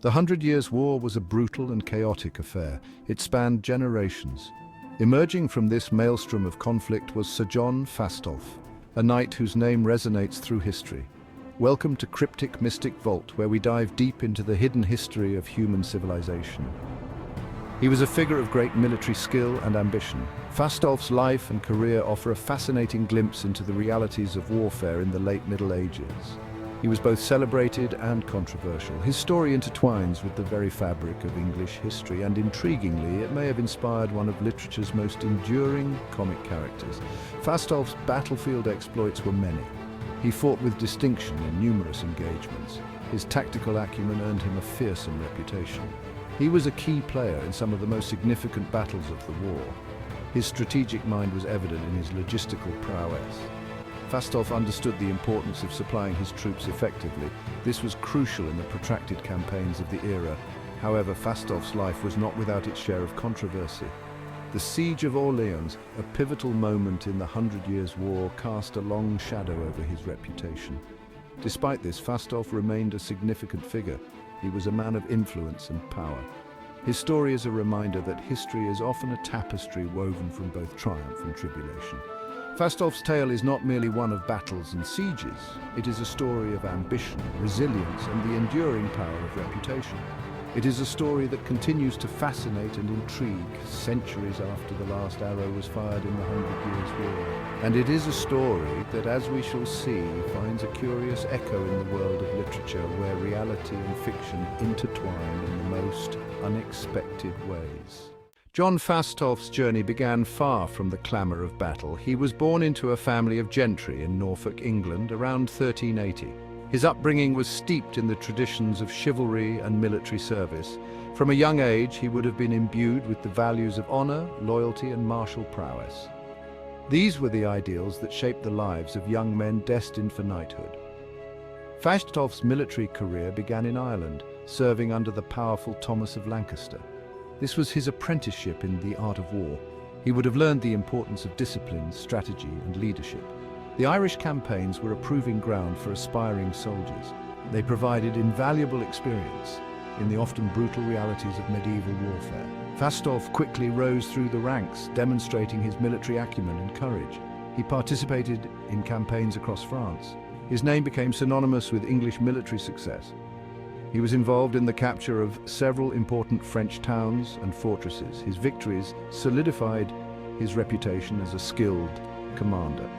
The Hundred Years' War was a brutal and chaotic affair. It spanned generations. Emerging from this maelstrom of conflict was Sir John Fastolf, a knight whose name resonates through history. Welcome to Cryptic Mystic Vault, where we dive deep into the hidden history of human civilization. He was a figure of great military skill and ambition. Fastolf's life and career offer a fascinating glimpse into the realities of warfare in the late Middle Ages. He was both celebrated and controversial. His story intertwines with the very fabric of English history, and intriguingly, it may have inspired one of literature's most enduring comic characters. Fastolf's battlefield exploits were many. He fought with distinction in numerous engagements. His tactical acumen earned him a fearsome reputation. He was a key player in some of the most significant battles of the war. His strategic mind was evident in his logistical prowess. Fastolf understood the importance of supplying his troops effectively. This was crucial in the protracted campaigns of the era. However, Fastolf's life was not without its share of controversy. The Siege of Orléans, a pivotal moment in the Hundred Years' War, cast a long shadow over his reputation. Despite this, Fastolf remained a significant figure. He was a man of influence and power. His story is a reminder that history is often a tapestry woven from both triumph and tribulation. Fastolf's tale is not merely one of battles and sieges. It is a story of ambition, resilience, and the enduring power of reputation. It is a story that continues to fascinate and intrigue centuries after the last arrow was fired in the Hundred Years' War. And it is a story that, as we shall see, finds a curious echo in the world of literature, where reality and fiction intertwine in the most unexpected ways. John Fastolf's journey began far from the clamour of battle. He was born into a family of gentry in Norfolk, England, around 1380. His upbringing was steeped in the traditions of chivalry and military service. From a young age, he would have been imbued with the values of honour, loyalty, and martial prowess. These were the ideals that shaped the lives of young men destined for knighthood. Fastolf's military career began in Ireland, serving under the powerful Thomas of Lancaster. This was his apprenticeship in the art of war. He would have learned the importance of discipline, strategy, and leadership. The Irish campaigns were a proving ground for aspiring soldiers. They provided invaluable experience in the often brutal realities of medieval warfare. Fastolf quickly rose through the ranks, demonstrating his military acumen and courage. He participated in campaigns across France. His name became synonymous with English military success. He was involved in the capture of several important French towns and fortresses. His victories solidified his reputation as a skilled commander.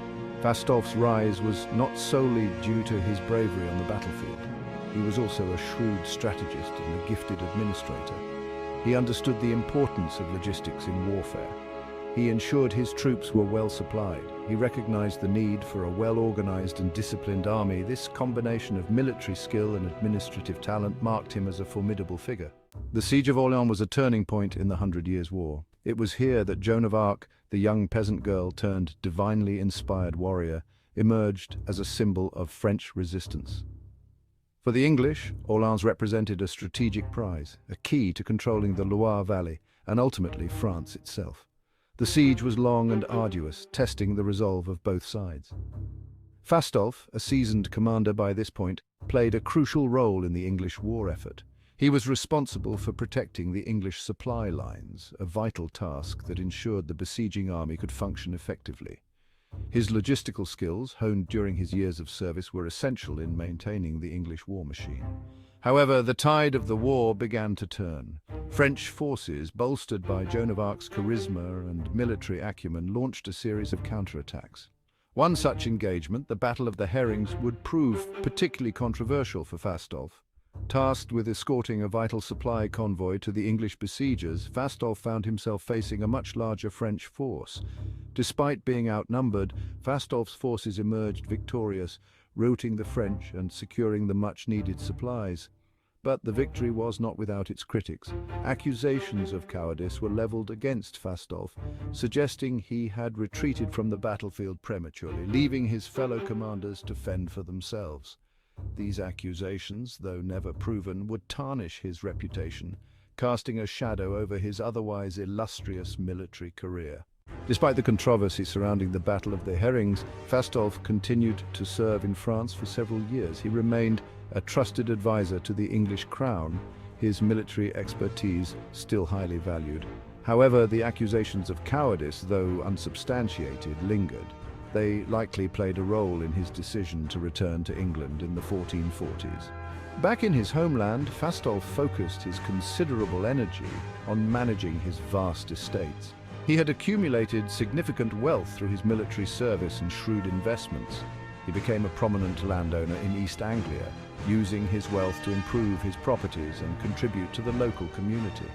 Fastolf's rise was not solely due to his bravery on the battlefield. He was also a shrewd strategist and a gifted administrator. He understood the importance of logistics in warfare. He ensured his troops were well supplied. He recognized the need for a well-organized and disciplined army. This combination of military skill and administrative talent marked him as a formidable figure. The Siege of Orléans was a turning point in the Hundred Years' War. It was here that Joan of Arc, the young peasant girl turned divinely inspired warrior, emerged as a symbol of French resistance. For the English, Orléans represented a strategic prize, a key to controlling the Loire Valley and ultimately France itself. The siege was long and arduous, testing the resolve of both sides. Fastolf, a seasoned commander by this point, played a crucial role in the English war effort. He was responsible for protecting the English supply lines, a vital task that ensured the besieging army could function effectively. His logistical skills, honed during his years of service, were essential in maintaining the English war machine. However, the tide of the war began to turn. French forces, bolstered by Joan of Arc's charisma and military acumen, launched a series of counterattacks. One such engagement, the Battle of the Herrings, would prove particularly controversial for Fastolf. Tasked with escorting a vital supply convoy to the English besiegers, Fastolf found himself facing a much larger French force. Despite being outnumbered, Fastolf's forces emerged victorious, routing the French and securing the much-needed supplies. But the victory was not without its critics. Accusations of cowardice were leveled against Fastolf, suggesting he had retreated from the battlefield prematurely, leaving his fellow commanders to fend for themselves. These accusations, though never proven, would tarnish his reputation, casting a shadow over his otherwise illustrious military career. Despite the controversy surrounding the Battle of the Herrings, Fastolf continued to serve in France for several years. He remained a trusted advisor to the English crown. his military expertise still highly valued. However, the accusations of cowardice, though unsubstantiated, lingered. They likely played a role in his decision to return to England in the 1440s. Back in his homeland, Fastolf focused his considerable energy on managing his vast estates. He had accumulated significant wealth through his military service and shrewd investments. He became a prominent landowner in East Anglia, using his wealth to improve his properties and contribute to the local community.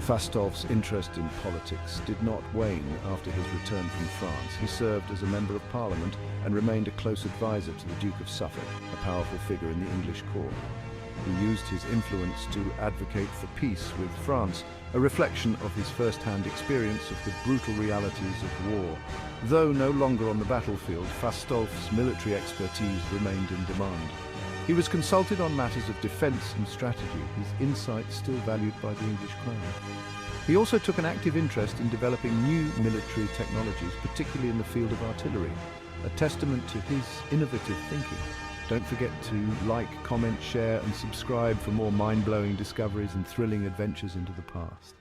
Fastolf's interest in politics did not wane after his return from France. He served as a member of Parliament and remained a close advisor to the Duke of Suffolk, a powerful figure in the English court. He used his influence to advocate for peace with France, a reflection of his first-hand experience of the brutal realities of war. Though no longer on the battlefield, Fastolf's military expertise remained in demand. He was consulted on matters of defense and strategy, his insights still valued by the English crown. He also took an active interest in developing new military technologies, particularly in the field of artillery, a testament to his innovative thinking. Don't forget to like, comment, share, and subscribe for more mind-blowing discoveries and thrilling adventures into the past.